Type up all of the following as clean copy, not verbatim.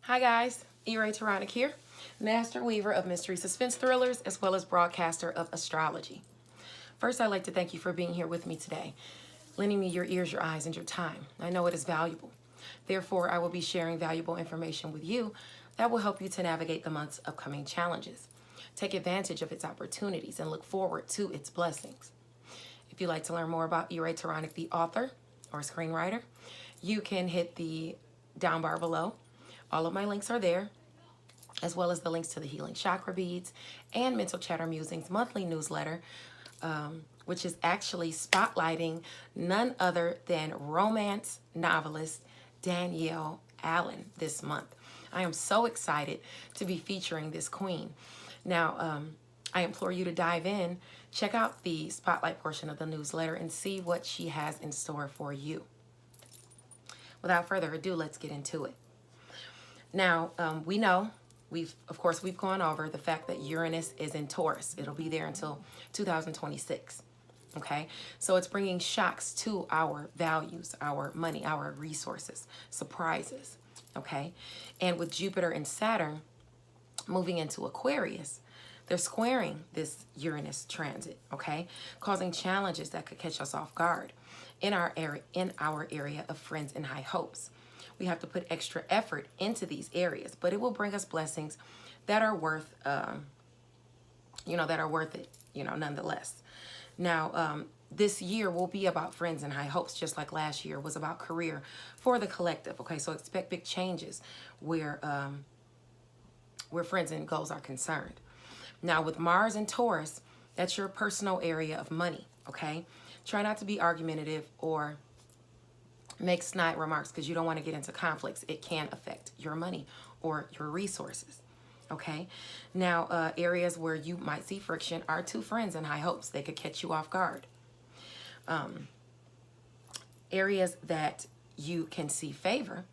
Hi guys, Raye Turonek here, master weaver of mystery suspense thrillers as well as broadcaster of astrology. First, I'd like to thank you for being here with me today, lending me your ears, your eyes, and your time. I know it is valuable. Therefore, I will be sharing valuable information with you that will help you to navigate the month's upcoming challenges. Take advantage of its opportunities and look forward to its blessings. If you'd like to learn more about Raye Turonek, the author or screenwriter, you can hit the down bar below. All of my links are there, as well as the links to the Healing Chakra beads and Mental Chatter Musings monthly newsletter, which is actually spotlighting none other than romance novelist Danielle Allen this month. I am so excited to be featuring this queen. Now, I implore you to dive in, check out the spotlight portion of the newsletter, and see what she has in store for you. Without further ado, let's get into it. Now, we know, we've gone over the fact that Uranus is in Taurus. It'll be there until 2026, okay? So it's bringing shocks to our values, our money, our resources, surprises, okay? And with Jupiter and Saturn moving into Aquarius, they're squaring this Uranus transit, okay? Causing challenges that could catch us off guard in our area of friends and high hopes. We have to put extra effort into these areas, but it will bring us blessings that are worth, it, nonetheless. Now, this year will be about friends and high hopes, just like last year was about career for the collective. Okay, so expect big changes where friends and goals are concerned. Now, with Mars and Taurus, that's your personal area of money. Okay, try not to be argumentative or make snide remarks because you don't want to get into conflicts. It can affect your money or your resources. Okay. Now, areas where you might see friction are two friends and high hopes. They could catch you off guard. Areas that you can see favor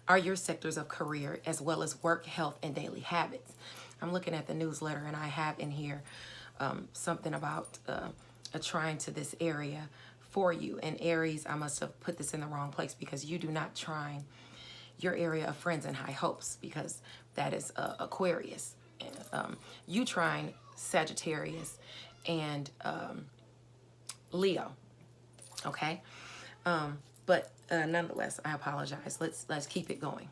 are your sectors of career as well as work, health, and daily habits. I'm looking at the newsletter and I have in here something about a trine to this area for you. And Aries, I must have put this in the wrong place because you do not trine your area of friends and high hopes because that is Aquarius. You trine Sagittarius and Leo. Okay, but nonetheless, I apologize. Let's keep it going.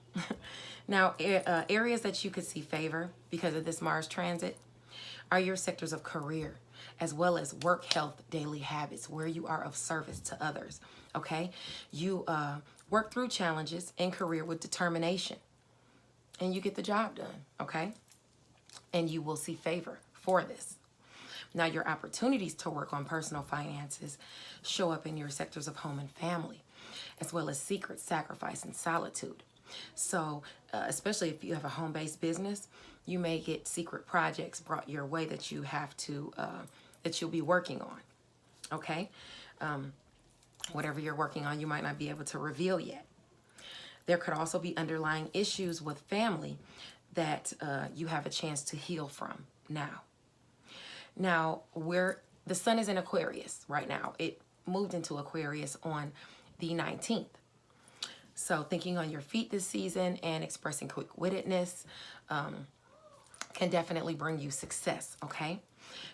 Now, areas that you could see favor because of this Mars transit are your sectors of career, as well as work, health, daily habits, where you are of service to others, okay? You work through challenges in career with determination, and you get the job done, okay? And you will see favor for this. Now, your opportunities to work on personal finances show up in your sectors of home and family, as well as secret, sacrifice, and solitude. So, especially if you have a home-based business, you may get secret projects brought your way that you have to, that you'll be working on, okay? Whatever you're working on, you might not be able to reveal yet. There could also be underlying issues with family that you have a chance to heal from now. Now, where the sun is in Aquarius right now, it moved into Aquarius on the 19th. So thinking on your feet this season and expressing quick-wittedness can definitely bring you success, okay?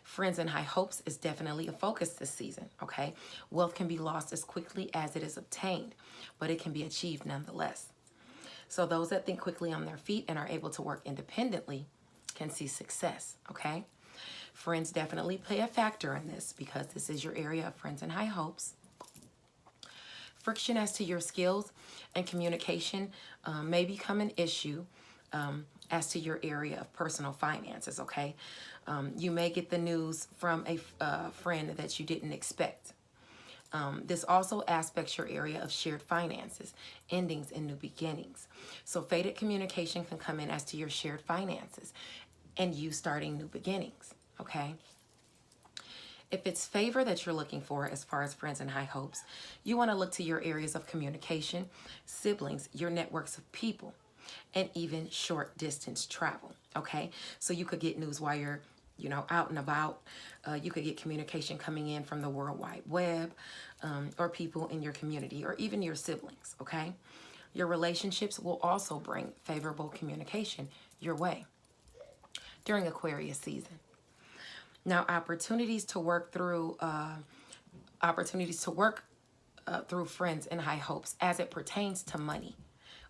Friends and high hopes is definitely a focus this season, okay? Wealth can be lost as quickly as it is obtained, but it can be achieved nonetheless. So those that think quickly on their feet and are able to work independently can see success, okay? Friends definitely play a factor in this because this is your area of friends and high hopes. Friction as to your skills and communication may become an issue as to your area of personal finances, okay? You may get the news from a friend that you didn't expect. This also aspects your area of shared finances, endings, and new beginnings. So faded communication can come in as to your shared finances and you starting new beginnings, okay? If it's favor that you're looking for as far as friends and high hopes, you want to look to your areas of communication, siblings, your networks of people, and even short distance travel, okay? So you could get news while you're, out and about. You could get communication coming in from the World Wide Web or people in your community or even your siblings, okay? Your relationships will also bring favorable communication your way during Aquarius season. Now, opportunities to work through friends and high hopes as it pertains to money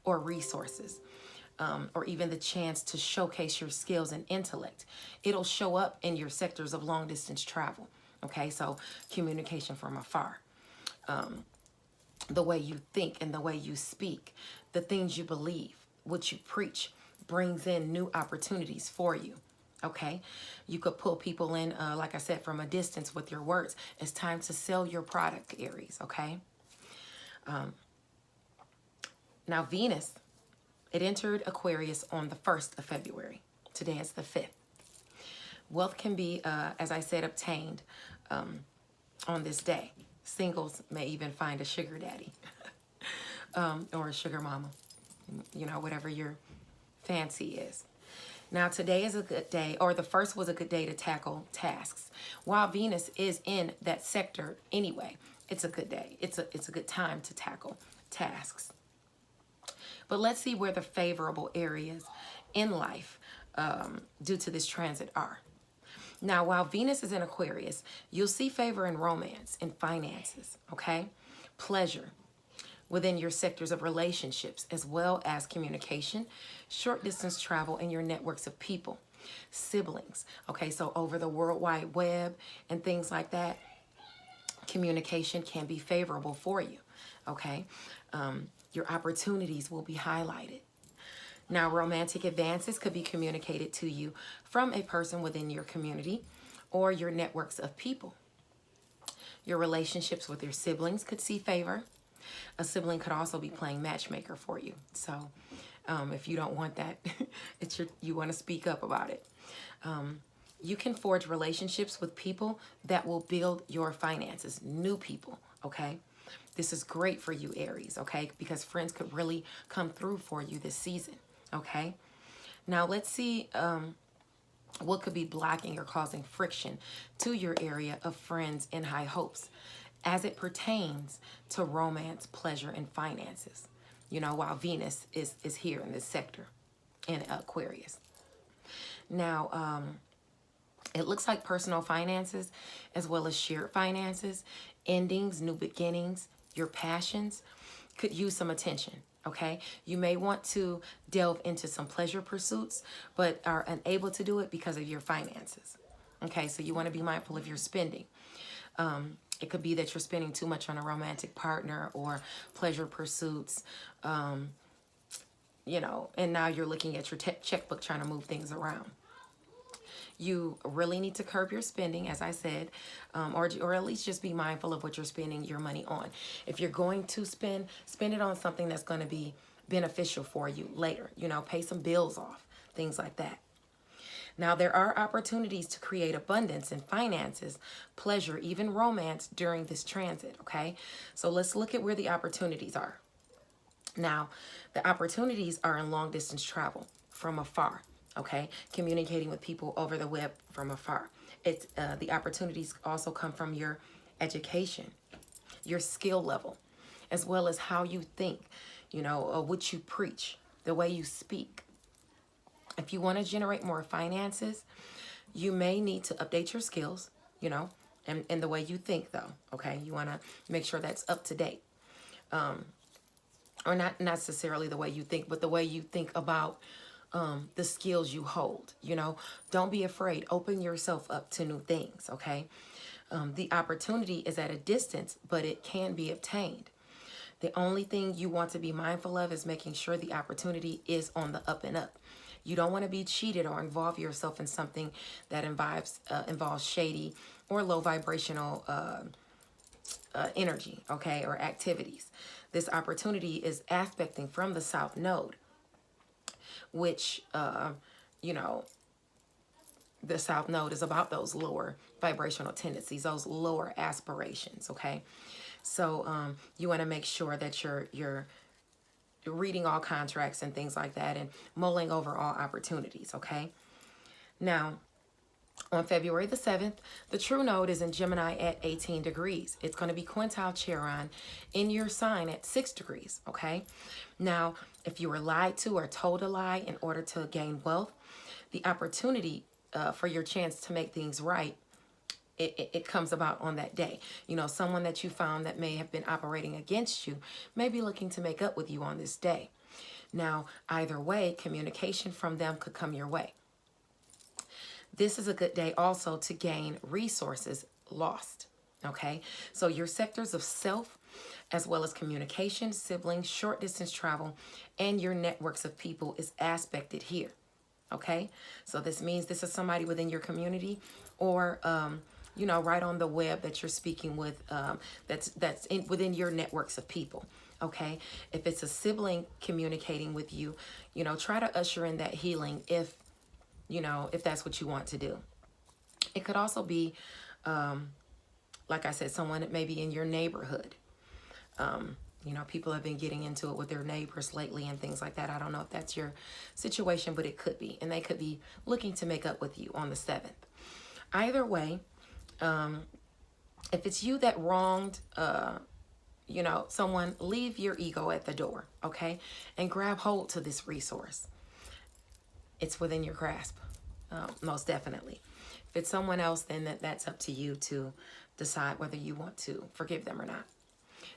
or resources, or even the chance to showcase your skills and intellect. It'll show up in your sectors of long distance travel. Okay, so communication from afar. The way you think and the way you speak, the things you believe, what you preach brings in new opportunities for you. Okay, you could pull people in, like I said, from a distance with your words. It's time to sell your product, Aries. Okay. Now, Venus, it entered Aquarius on the 1st of February. Today is the 5th. Wealth can be, as I said, obtained on this day. Singles may even find a sugar daddy or a sugar mama, you know, whatever your fancy is. Now, today is a good day, or the 1st was a good day to tackle tasks. While Venus is in that sector anyway, it's a good day. It's a good time to tackle tasks. But let's see where the favorable areas in life due to this transit are. Now, while Venus is in Aquarius, you'll see favor in romance, in finances, okay? Pleasure within your sectors of relationships, as well as communication, short distance travel, and your networks of people, siblings, okay? So over the World Wide Web and things like that, communication can be favorable for you, okay? Your opportunities will be highlighted. Now, romantic advances could be communicated to you from a person within your community or your networks of people. Your relationships with your siblings could see favor. A sibling could also be playing matchmaker for you. So if you don't want that, you want to speak up about it. You can forge relationships with people that will build your finances, new people, okay? This is great for you, Aries, okay? Because friends could really come through for you this season, okay? Now, let's see what could be blocking or causing friction to your area of friends and high hopes as it pertains to romance, pleasure, and finances, you know, while Venus is here in this sector in Aquarius. Now, it looks like personal finances as well as shared finances, endings, new beginnings, your passions could use some attention, okay? You may want to delve into some pleasure pursuits, but are unable to do it because of your finances, okay? So you want to be mindful of your spending. It could be that you're spending too much on a romantic partner or pleasure pursuits, you know, and now you're looking at your checkbook trying to move things around. You really need to curb your spending, as I said, or at least just be mindful of what you're spending your money on. If you're going to spend it on something that's going to be beneficial for you later. You know, pay some bills off, things like that. Now, there are opportunities to create abundance in finances, pleasure, even romance during this transit, okay? So let's look at where the opportunities are. Now, the opportunities are in long distance travel from afar. Okay, communicating with people over the web from afar. It's the opportunities also come from your education, your skill level, as well as how you think, you know, what you preach, the way you speak. If you want to generate more finances, you may need to update your skills, you know, and the way you think, though. Okay, you want to make sure that's up to date, or not necessarily the way you think, but the way you think about the skills you hold. You know, don't be afraid. Open yourself up to new things, okay? The opportunity is at a distance, but it can be obtained. The only thing you want to be mindful of is making sure the opportunity is on the up and up. You don't want to be cheated or involve yourself in something that involves shady or low vibrational energy, okay, or activities. This opportunity is aspecting from the South Node, which, you know, the South Node is about those lower vibrational tendencies, those lower aspirations, okay? So you want to make sure that you're reading all contracts and things like that and mulling over all opportunities, okay? Now, On February the 7th, the true node is in Gemini at 18 degrees. It's going to be quintile Chiron in your sign at 6 degrees, okay? Now, if you were lied to or told a lie in order to gain wealth, the opportunity for your chance to make things right, it comes about on that day. You know, someone that you found that may have been operating against you may be looking to make up with you on this day. Now, either way, communication from them could come your way. This is a good day also to gain resources lost, okay? So your sectors of self, as well as communication, siblings, short distance travel, and your networks of people is aspected here, okay? So this means this is somebody within your community or, you know, right on the web that you're speaking with, that's within your networks of people, okay? If it's a sibling communicating with you, you know, try to usher in that healing if, you know, if that's what you want to do. It could also be, like I said, someone that may be in your neighborhood. You know, people have been getting into it with their neighbors lately and things like that. I don't know if that's your situation, but it could be. And they could be looking to make up with you on the 7th. Either way, if it's you that wronged, you know, someone, leave your ego at the door, okay? And grab hold to this resource. It's within your grasp, most definitely. If it's someone else, then that's up to you to decide whether you want to forgive them or not.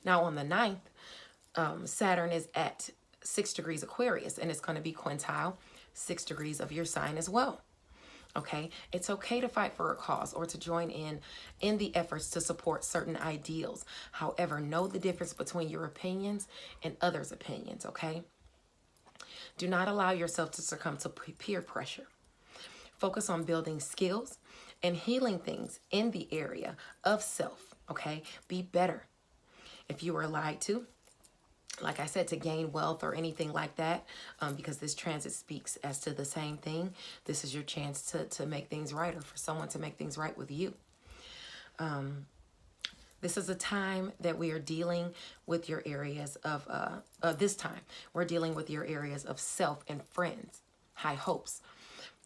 Now, on the 9th, Saturn is at 6 degrees Aquarius, and it's going to be quintile 6 degrees of your sign as well. Okay, it's okay to fight for a cause or to join in the efforts to support certain ideals. However, know the difference between your opinions and others' opinions, okay? Do not allow yourself to succumb to peer pressure. Focus on building skills and healing things in the area of self, okay? Be better. If you were lied to, like I said, to gain wealth or anything like that, because this transit speaks as to the same thing, this is your chance to make things right or for someone to make things right with you. This is a time that we are dealing with your areas of, this time, we're dealing with your areas of self and friends, high hopes.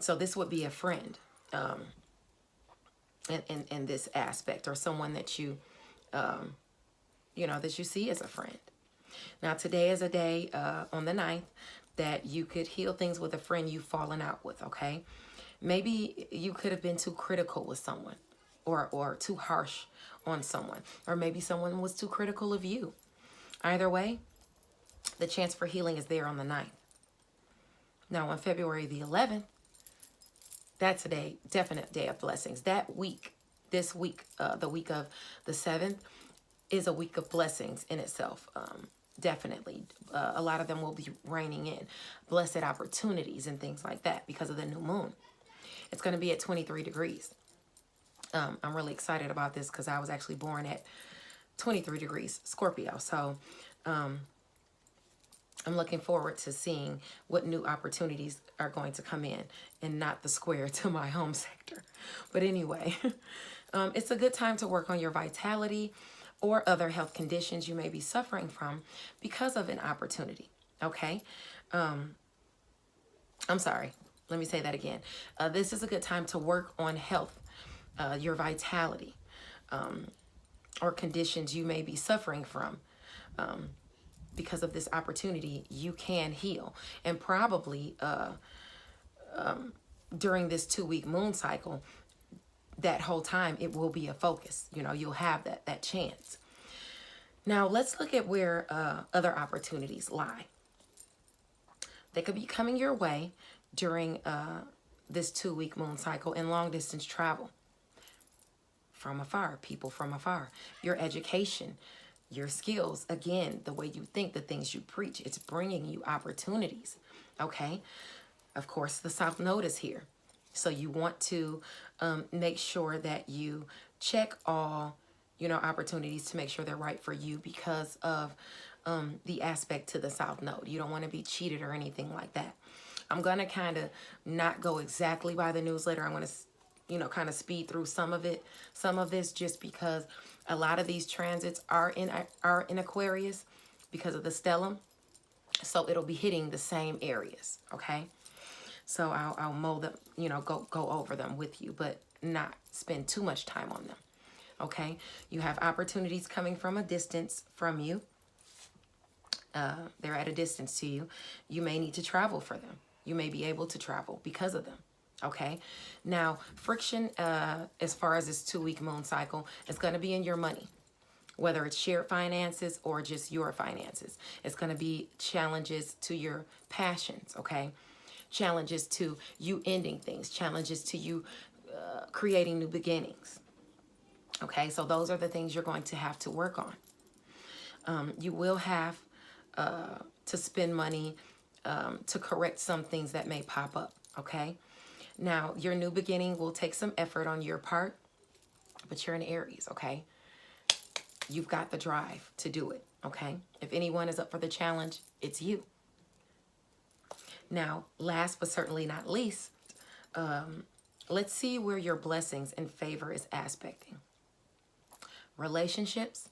So this would be a friend in this aspect, or someone that you, you know, that you see as a friend. Now, today is a day on the 9th that you could heal things with a friend you've fallen out with, okay? Maybe you could have been too critical with someone or too harsh on someone, or maybe someone was too critical of you. Either way, the chance for healing is there on the 9th. Now, on February the 11th, that's a day, definite day of blessings. That week, this week, the week of the 7th, is a week of blessings in itself. Definitely. A lot of them will be raining in. Blessed opportunities and things like that because of the new moon. It's going to be at 23 degrees. I'm really excited about this because I was actually born at 23 degrees Scorpio. So I'm looking forward to seeing what new opportunities are going to come in and not the square to my home sector. But anyway, it's a good time to work on your vitality or other health conditions you may be suffering from because of an opportunity, okay? I'm sorry, let me say that again. This is a good time to work on health, your vitality, or conditions you may be suffering from. Because of this opportunity, you can heal. And probably during this 2-week moon cycle, that whole time, it will be a focus. You know, you'll have that chance. Now, let's look at where other opportunities lie. They could be coming your way during this 2-week moon cycle in long-distance travel. From afar, people from afar. Your education, your skills, again, the way you think, the things you preach, it's bringing you opportunities, okay? Of course, the South Node is here. So you want to make sure that you check all, you know, opportunities to make sure they're right for you because of the aspect to the South Node. You don't want to be cheated or anything like that. I'm going to kind of not go exactly by the newsletter. I'm going to, you know, kind of speed through some of this just because a lot of these transits are in Aquarius because of the stellium. So it'll be hitting the same areas, okay? So I'll mold them, go over them with you, but not spend too much time on them. Okay? You have opportunities coming from a distance from you. They're at a distance to you. You may need to travel for them. You may be able to travel because of them. Okay? Now, friction, as far as this 2-week moon cycle, is going to be in your money. Whether it's shared finances or just your finances. It's going to be challenges to your passions, okay? Challenges to you ending things. Challenges to you creating new beginnings. Okay, so those are the things you're going to have to work on. You will have to spend money to correct some things that may pop up, okay? Now, your new beginning will take some effort on your part, but you're an Aries, okay? You've got the drive to do it, okay? If anyone is up for the challenge, it's you. Now, last but certainly not least, let's see where your blessings and favor is aspecting. Relationships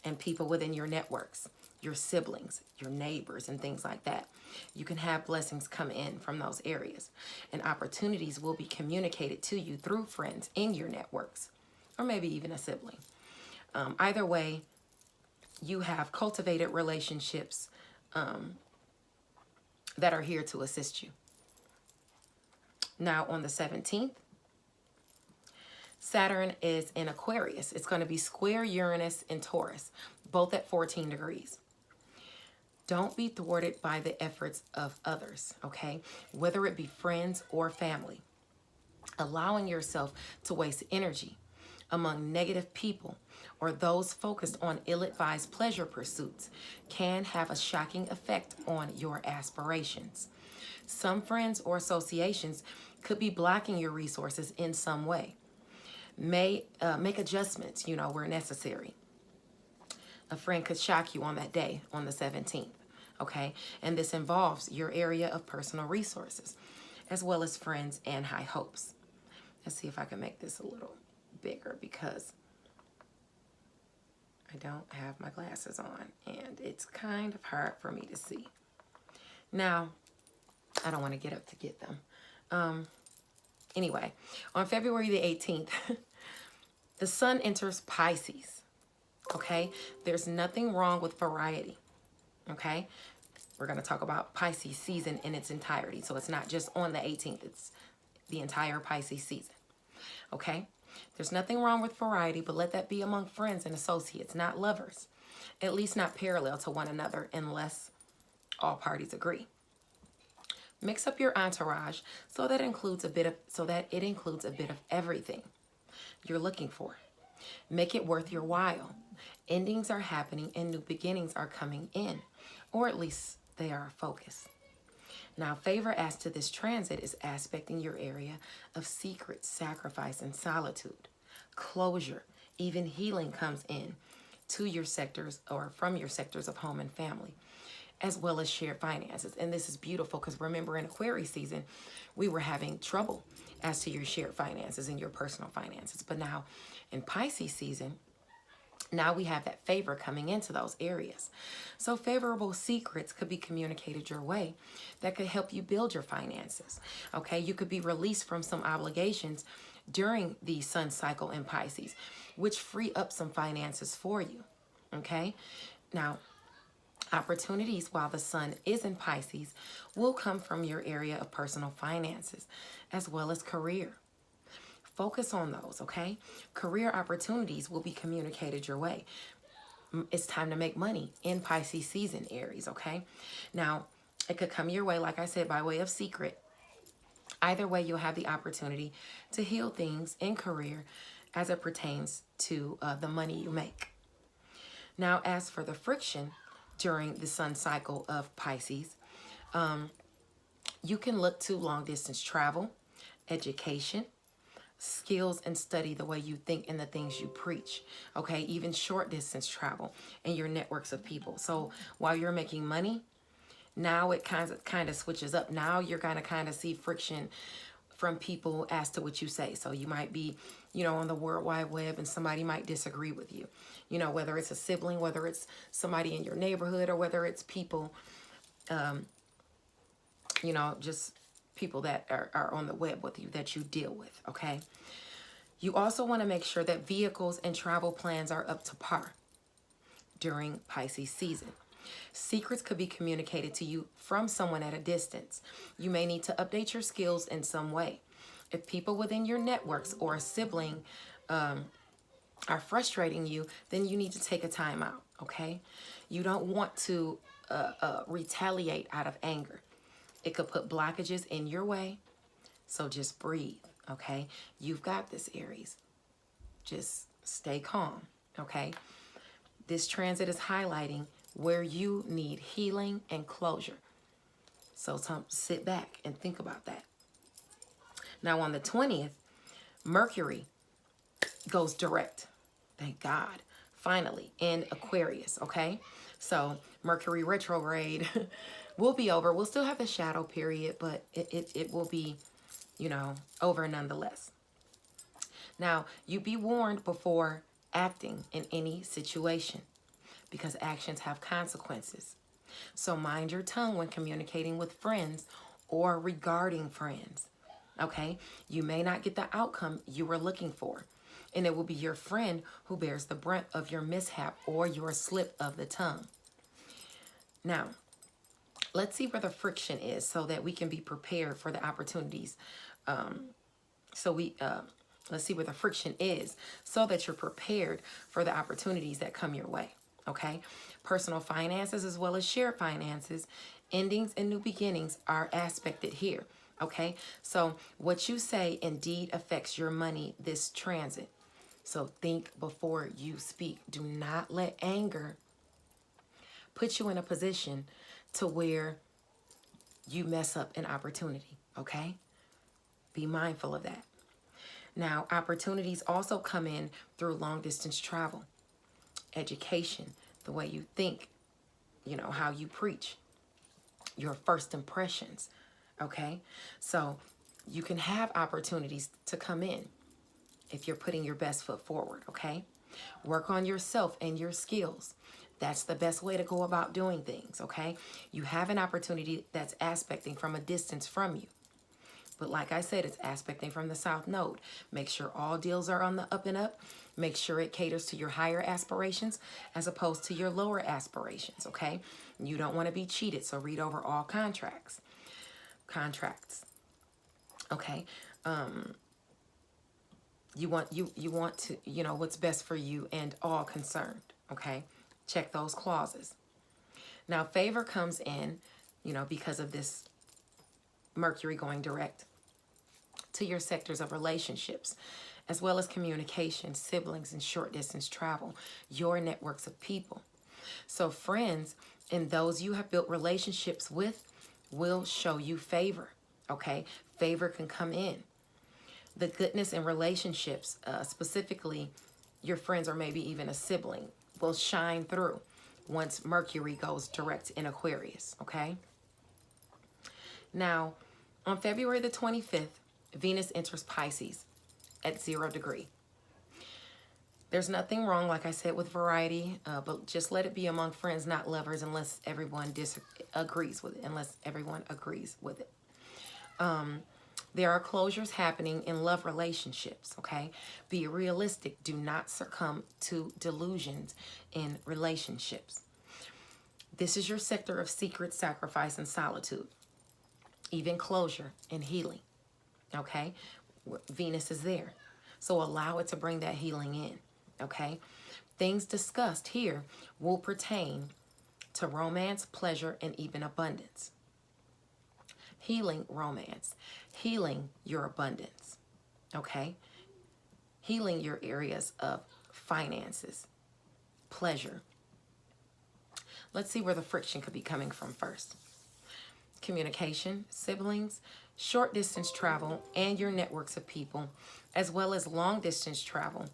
and people within your networks, your siblings, your neighbors, and things like that. You can have blessings come in from those areas, and opportunities will be communicated to you through friends in your networks, or maybe even a sibling. Either way, you have cultivated relationships that are here to assist you. Now, on the 17th, Saturn is in Aquarius. It's going to be square Uranus and Taurus, both at 14 degrees. Don't be thwarted by the efforts of others, okay? Whether it be friends or family. Allowing yourself to waste energy among negative people or those focused on ill-advised pleasure pursuits can have a shocking effect on your aspirations. Some friends or associations could be blocking your resources in some way. Make adjustments, where necessary. A friend could shock you on that day, on the 17th, okay? And this involves your area of personal resources, as well as friends and high hopes. Let's see if I can make this a little bigger because I don't have my glasses on and it's kind of hard for me to see. Now, I don't want to get up to get them. Anyway, on February the 18th, the sun enters Pisces, okay? There's nothing wrong with variety, okay? We're going to talk about Pisces season in its entirety. So it's not just on the 18th, it's the entire Pisces season, okay? There's nothing wrong with variety, but let that be among friends and associates, not lovers. At least not parallel to one another unless all parties agree. Mix up your entourage so that it includes a bit of everything you're looking for. Make it worth your while. Endings are happening and new beginnings are coming in, or at least they are a focus. Now, favor as to this transit is aspecting your area of secret, sacrifice, and solitude. Closure, even healing comes in to your sectors or from your sectors of home and family, as well as shared finances. And this is beautiful because remember in Aquarius season, we were having trouble as to your shared finances and your personal finances. But now in Pisces season, now we have that favor coming into those areas. So favorable secrets could be communicated your way that could help you build your finances. Okay, you could be released from some obligations during the sun cycle in Pisces, which free up some finances for you. Okay, now opportunities while the sun is in Pisces will come from your area of personal finances as well as career. Focus on those, okay? Career opportunities will be communicated your way. It's time to make money in Pisces season, Aries, okay? Now, it could come your way, like I said, by way of secret. Either way, you'll have the opportunity to heal things in career as it pertains to the money you make. Now, as for the friction during the sun cycle of Pisces, you can look to long distance travel, education, skills, and study the way you think and the things you preach. Okay, even short distance travel and your networks of people. So while you're making money, now it kind of switches up. Now you're gonna kind of see friction from people as to what you say. So you might be, on the World Wide Web and somebody might disagree with you. Whether it's a sibling, whether it's somebody in your neighborhood, or whether it's people, just people that are on the web with you that you deal with, okay? You also want to make sure that vehicles and travel plans are up to par during Pisces season. Secrets could be communicated to you from someone at a distance. You may need to update your skills in some way. If people within your networks or a sibling are frustrating you, then you need to take a time out, okay? You don't want to retaliate out of anger. It could put blockages in your way, so just breathe, okay? You've got this, Aries. Just stay calm, okay? This transit is highlighting where you need healing and closure. So sit back and think about that. Now on the 20th, Mercury goes direct. Thank God. Finally, in Aquarius, okay? So Mercury retrograde will be over. We'll still have the shadow period, but it will be, you know, over nonetheless. Now, you be warned before acting in any situation because actions have consequences. So mind your tongue when communicating with friends or regarding friends, okay? You may not get the outcome you were looking for, and it will be your friend who bears the brunt of your mishap or your slip of the tongue. Now, let's see where the friction is so that we can be prepared for the opportunities. Let's see where the friction is so that you're prepared for the opportunities that come your way, okay? Personal finances as well as shared finances, endings and new beginnings are aspected here, okay? So what you say indeed affects your money this transit. So think before you speak. Do not let anger put you in a position to where you mess up an opportunity, okay? Be mindful of that. Now, opportunities also come in through long distance travel, education, the way you think, you know, how you preach, your first impressions, okay? So you can have opportunities to come in if you're putting your best foot forward, okay? Work on yourself and your skills. That's the best way to go about doing things, okay? You have an opportunity that's aspecting from a distance from you. But like I said, it's aspecting from the South Node. Make sure all deals are on the up and up. Make sure it caters to your higher aspirations as opposed to your lower aspirations, okay? You don't want to be cheated, so read over all contracts. Okay? You want to, you know, what's best for you and all concerned, okay? Check those clauses. Now, favor comes in, you know, because of this Mercury going direct to your sectors of relationships, as well as communication, siblings, and short distance travel, your networks of people. So friends and those you have built relationships with will show you favor, okay? Favor can come in. The goodness in relationships, specifically your friends or maybe even a sibling, will shine through once Mercury goes direct in Aquarius, okay? Now, on February the 25th, Venus enters Pisces at 0 degree. There's nothing wrong, like I said, with variety, but just let it be among friends, not lovers, unless everyone agrees with it. There are closures happening in love relationships, okay? Be realistic. Do not succumb to delusions in relationships. This is your sector of secret, sacrifice, and solitude. Even closure and healing, okay? Venus is there. So allow it to bring that healing in, okay? Things discussed here will pertain to romance, pleasure, and even abundance. Healing romance, healing your abundance, okay? Healing your areas of finances, pleasure. Let's see where the friction could be coming from first. Communication, siblings, short distance travel, and your networks of people, as well as long distance travel,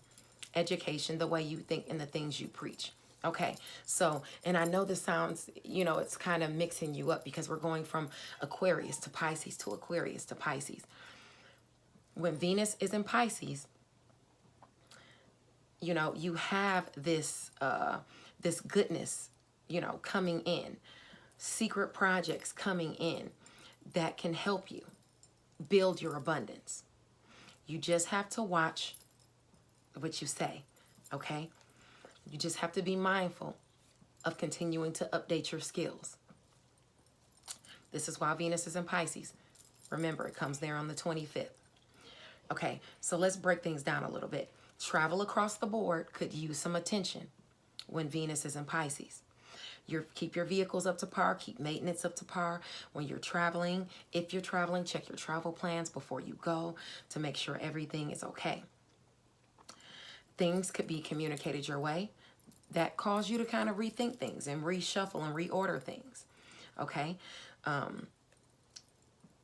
education, the way you think and the things you preach. Okay, so, and I know this sounds, you know, it's kind of mixing you up because we're going from Aquarius to Pisces to Aquarius to Pisces. When Venus is in Pisces, you know, you have this, this goodness, you know, coming in, secret projects coming in that can help you, build your abundance. You just have to watch what you say, okay? You just have to be mindful of continuing to update your skills. This is why Venus is in Pisces. Remember, it comes there on the 25th. Okay, so let's break things down a little bit. Travel across the board could use some attention when Venus is in Pisces. Keep your vehicles up to par, keep maintenance up to par. When you're traveling, if you're traveling, check your travel plans before you go to make sure everything is okay. Things could be communicated your way that cause you to kind of rethink things and reshuffle and reorder things, okay?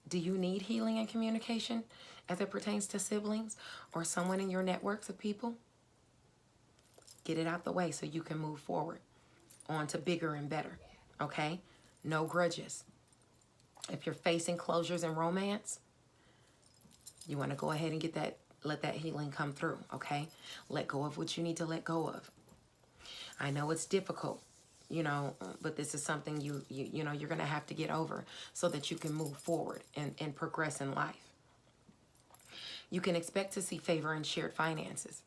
Do you need healing and communication as it pertains to siblings or someone in your networks of people? Get it out the way so you can move forward on to bigger and better, okay? No grudges. If you're facing closures in romance, you want to go ahead and let that healing come through, okay? Let go of what you need to let go of. I know it's difficult, you know, but this is something you know, you're going to have to get over so that you can move forward and progress in life. You can expect to see favor in shared finances,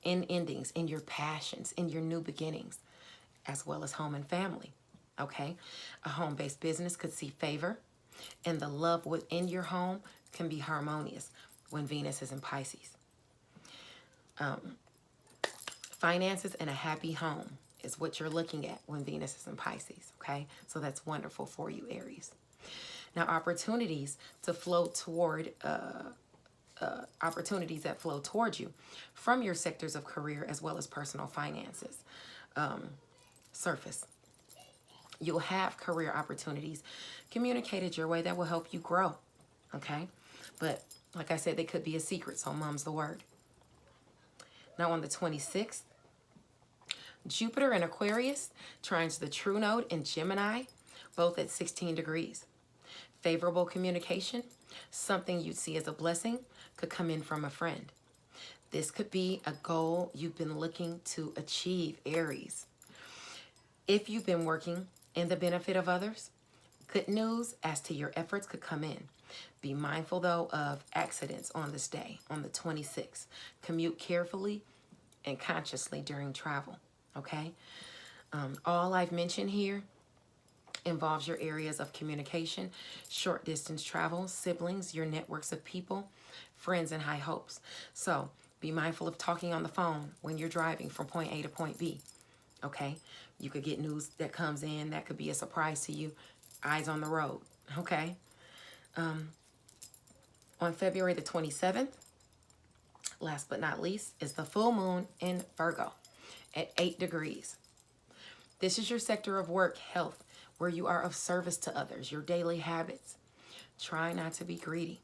in endings, in your passions, in your new beginnings, as well as home and family, okay? A home-based business could see favor, and the love within your home can be harmonious when Venus is in Pisces. Finances and a happy home is what you're looking at when Venus is in Pisces, okay? So that's wonderful for you, Aries. Now, opportunities that flow towards you from your sectors of career as well as personal finances surface. You'll have career opportunities communicated your way that will help you grow, okay? But like I said, they could be a secret, so mum's the word. Now on the 26th, Jupiter in Aquarius trines the true node in Gemini, both at 16 degrees. Favorable communication, something you'd see as a blessing, could come in from a friend. This could be a goal you've been looking to achieve, Aries. If you've been working in the benefit of others, good news as to your efforts could come in. Be mindful, though, of accidents on this day, on the 26th. Commute carefully and consciously during travel, okay? All I've mentioned here involves your areas of communication, short distance travel, siblings, your networks of people, friends, and high hopes. So be mindful of talking on the phone when you're driving from point A to point B, okay? You could get news that comes in that could be a surprise to you. Eyes on the road, okay? On February the 27th, last but not least, is the full moon in Virgo at 8 degrees. This is your sector of work, health, where you are of service to others, your daily habits. Try not to be greedy.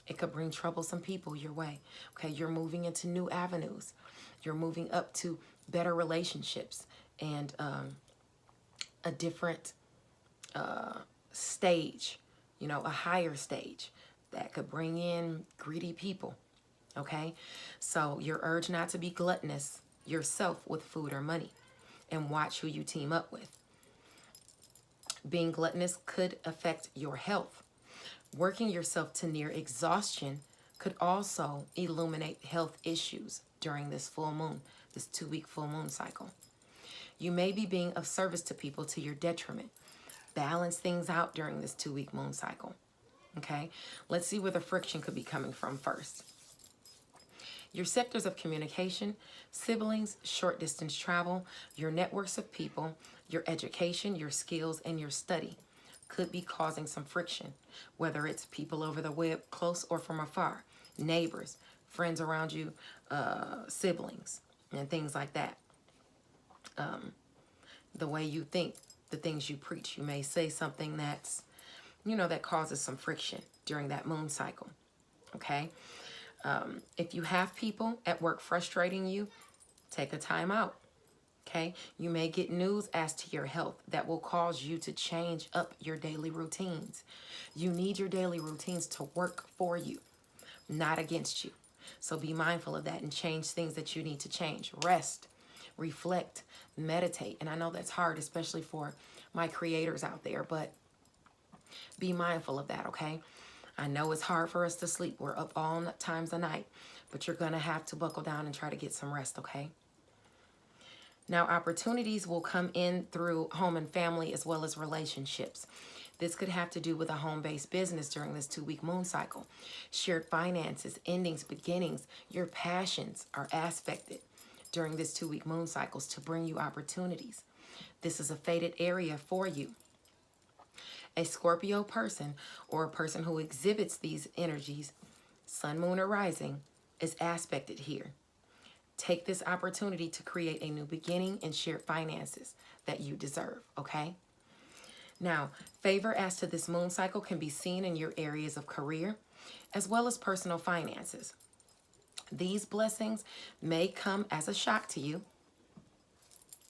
It could bring troublesome people your way. Okay, you're moving into new avenues. You're moving up to better relationships and a different stage, you know, a higher stage that could bring in greedy people. Okay, so your urge not to be gluttonous yourself with food or money, and watch who you team up with. Being gluttonous could affect your health. Working yourself to near exhaustion could also illuminate health issues during this full moon, this 2-week full moon cycle. You may be being of service to people to your detriment. Balance things out during this 2-week moon cycle. Okay, let's see where the friction could be coming from first. Your sectors of communication, siblings, short distance travel, your networks of people, your education, your skills, and your study could be causing some friction, whether it's people over the web, close or from afar, neighbors, friends around you, siblings, and things like that. The way you think, the things you preach, you may say something that's, you know, that causes some friction during that moon cycle, okay? If you have people at work frustrating you, take a time out, okay? You may get news as to your health that will cause you to change up your daily routines. You need your daily routines to work for you, not against you. So be mindful of that and change things that you need to change. Rest, reflect, meditate. And I know that's hard, especially for my creators out there, but be mindful of that, okay? I know it's hard for us to sleep. We're up all times of night, but you're going to have to buckle down and try to get some rest, okay? Now, opportunities will come in through home and family as well as relationships. This could have to do with a home-based business during this 2-week moon cycle. Shared finances, endings, beginnings, your passions are aspected during this 2-week moon cycles to bring you opportunities. This is a fated area for you. A Scorpio person or a person who exhibits these energies, sun, moon, or rising, is aspected here. Take this opportunity to create a new beginning and shared finances that you deserve, okay? Now, favor as to this moon cycle can be seen in your areas of career as well as personal finances. These blessings may come as a shock to you,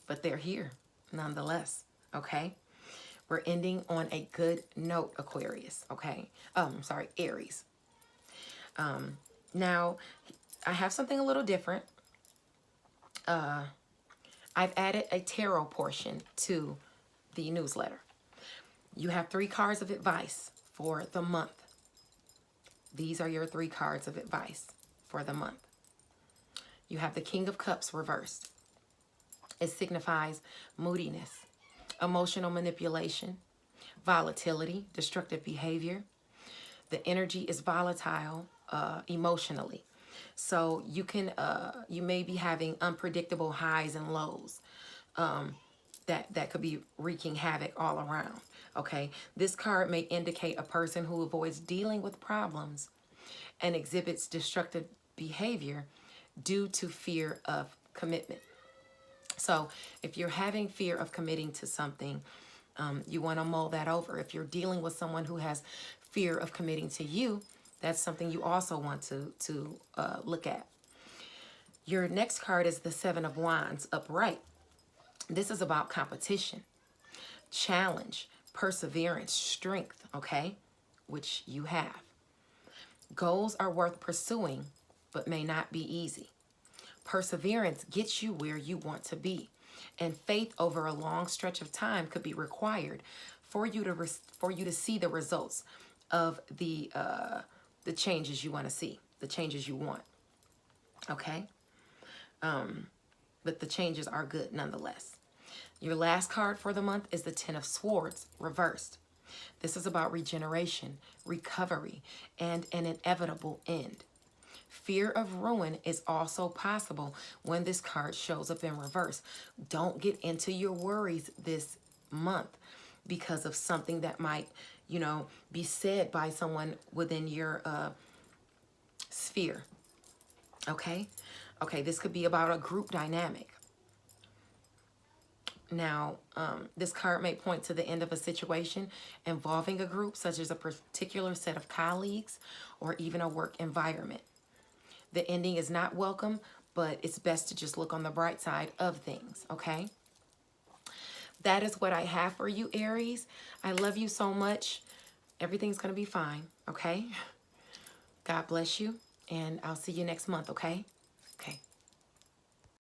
but they're here nonetheless, okay? We're ending on a good note, Aquarius, okay? Sorry, Aries. Now, I have something a little different. I've added a tarot portion to the newsletter. You have 3 cards of advice for the month. These are your 3 cards of advice for the month. You have the King of Cups reversed. It signifies moodiness, emotional manipulation, volatility, destructive behavior. The energy is volatile emotionally. So you may be having unpredictable highs and lows that could be wreaking havoc all around. Okay, this card may indicate a person who avoids dealing with problems and exhibits destructive behavior due to fear of commitment. So if you're having fear of committing to something, you want to mull that over. If you're dealing with someone who has fear of committing to you, that's something you also want to look at. Your next card is the 7 of Wands upright. This is about competition, challenge, perseverance, strength, okay, which you have. Goals are worth pursuing, but may not be easy. Perseverance gets you where you want to be, and faith over a long stretch of time could be required for you to see the results of the changes you want to see, the changes you want. Okay, but the changes are good nonetheless. Your last card for the month is the 10 of Swords reversed. This is about regeneration, recovery, and an inevitable end. Fear of ruin is also possible when this card shows up in reverse. Don't get into your worries this month because of something that might, be said by someone within your sphere. Okay? Okay, this could be about a group dynamic. Now, this card may point to the end of a situation involving a group, such as a particular set of colleagues or even a work environment. The ending is not welcome, but it's best to just look on the bright side of things, okay? That is what I have for you, Aries. I love you so much. Everything's going to be fine, okay? God bless you, and I'll see you next month, okay? Okay.